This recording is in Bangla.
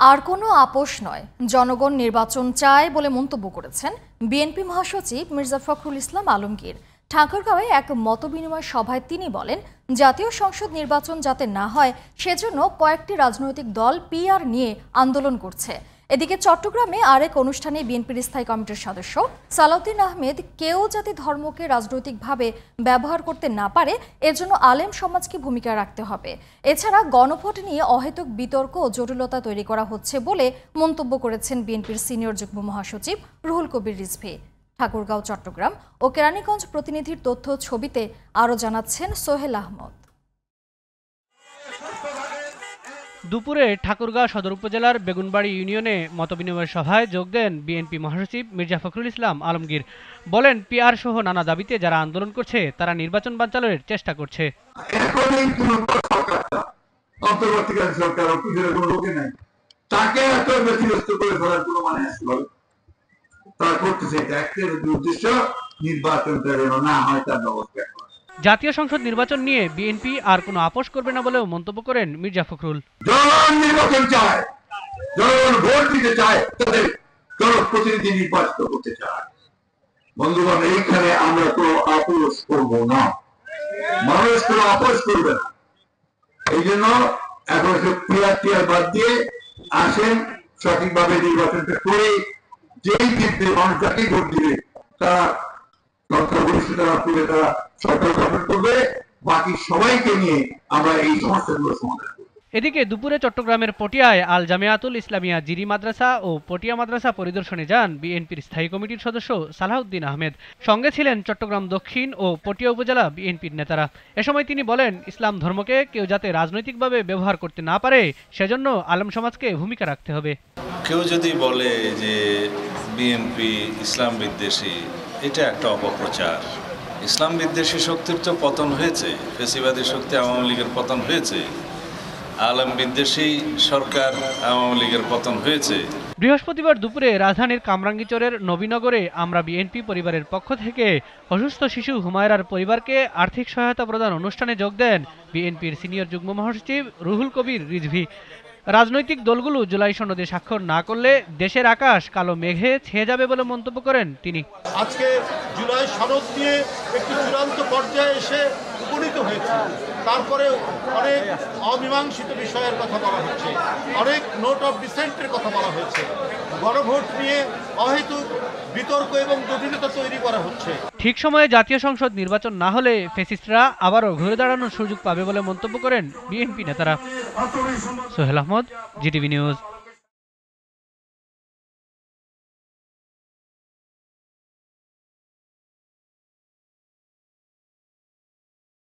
আর কোনো আপোষ নয়, জনগণ নির্বাচন চায় বলে মন্তব্য করেছেন বিএনপি মহাসচিব মির্জা ফখরুল ইসলাম আলমগীর। ঠাকুরগাঁওয়ে এক মতবিনিময় সভায় তিনি বলেন, জাতীয় সংসদ নির্বাচন যাতে না হয় সেজন্য কয়েকটি রাজনৈতিক দল পিআর নিয়ে আন্দোলন করছে। এদিকে চট্টগ্রামে আরেক অনুষ্ঠানে বিএনপির স্থায়ী কমিটির সদস্য সালাউদ্দিন আহমেদ কেউ যাতে ধর্মকে রাজনৈতিকভাবে ব্যবহার করতে না পারে এর জন্য আলেম সমাজকে ভূমিকা রাখতে হবে। এছাড়া গণভোট নিয়ে অহেতুক বিতর্ক ও জটিলতা তৈরি করা হচ্ছে বলে মন্তব্য করেছেন বিএনপির সিনিয়র যুগ্ম মহাসচিব রুহুল কবির রিজভী। ঠাকুরগাঁও, চট্টগ্রাম ও কেরানীগঞ্জ প্রতিনিধির তথ্য ছবিতে আরও জানাচ্ছেন সোহেল আহমদ। দুপুরে ঠাকুরগাঁও সদর উপজেলার বেগুনবাড়ি ইউনিয়নে মতবিনিময় সভায় যোগ দেন বিএনপি মহাসচিব মির্জা ফখরুল ইসলাম আলমগীর। বলেন, পিআর সহ নানা দাবিতে যারা আন্দোলন করছে তারা নির্বাচন বানচালের চেষ্টা করছে। জাতীয় সংসদ নির্বাচন নিয়ে বিএনপি আর কোনো আপোষ করবে না বলেও মন্তব্য করেন মির্জা ফখরুল। জনগণ নির্বাচন চায়, জনগণ ভোট দিতে চায়, তাদের জনপ্রতিনিধি নির্বাচিত করতে চায়। বন্ধুগণ, এইখানে আমরা কোনো আপোষ করব না, মানুষ কোনো আপোষ করবে না। এই জন্য এখন পিআর বাদ দিয়ে আসেন, সঠিকভাবে নির্বাচনটা করে যেই ক্ষেত্রে মানুষ যাকে ভোট দিবে তারা সংখ্যাগরিষ্ঠতা তুলে তারা সরকার গঠন করবে। বাকি সবাইকে নিয়ে আমরা এই সমস্যাগুলো সমাধান করব। এদিকে দুপুরে চট্টগ্রামের পটিয়ায় আল জামিয়াতুল ইসলামিয়া জিরি মাদ্রাসা ও পটিয়া মাদ্রাসা পরিদর্শনে যান বিএনপির স্থায়ী কমিটির সদস্য সালাউদ্দিন আহমেদ। সঙ্গে ছিলেন চট্টগ্রাম দক্ষিণ ও পটিয়া উপজেলা বিএনপির নেতারা। এ সময় তিনি বলেন, ইসলাম ধর্মকে কেউ যাতে রাজনৈতিকভাবে ব্যবহার করতে না পারে সেজন্য আলেম সমাজকে ভূমিকা রাখতে হবে। কেউ যদি বলে যে বিএনপি ইসলাম বিদ্বেষী, এটা একটা অপপ্রচার। ইসলাম বিদ্বেষী শক্তির তো পতন হয়েছে, ফেসিবাদী শক্তি আওয়ামী লীগের পতন হয়েছে, আলেম বিদ্বেষী সরকার আওয়ামী লীগের পতন হয়েছে। বৃহস্পতিবার দুপুরে রাজধানীর কামরাঙ্গীরচরের নবীনগরে আমরা বিএনপি পরিবারের পক্ষ থেকে অসুস্থ শিশু হুমায়রার পরিবারকে আর্থিক সহায়তা প্রদান অনুষ্ঠানে যোগ দেন বিএনপির সিনিয়র যুগ্ম মহাসচিব রুহুল কবির রিজভী। রাজনৈতিক দলগুলো জুলাই সনদে স্বাক্ষর না করলে দেশের আকাশ কালো মেঘে ছেয়ে যাবে বলে মন্তব্য করেন তিনি। আজকে জুলাই সনদ নিয়ে একটি চূড়ান্ত পর্যায়ে এসে উপনীত হয়েছে। তারপরে অনেক অমীমাংসিত বিষয়ের কথা বলা হচ্ছে, অনেক নোট অফ ডিসেন্টের কথা বলা হয়েছে, গণভোট নিয়ে অহেতুক বিতর্ক এবং জটিলতা তৈরি করা হচ্ছে। ঠিক সময়ে জাতীয় সংসদ নির্বাচন না হলে ফ্যাসিস্টরা আবারও ঘুরে দাঁড়ানোর সুযোগ পাবে বলে মন্তব্য করেন বিএনপি নেতারা। সোহেল আহমদ, জিটিভি নিউজ।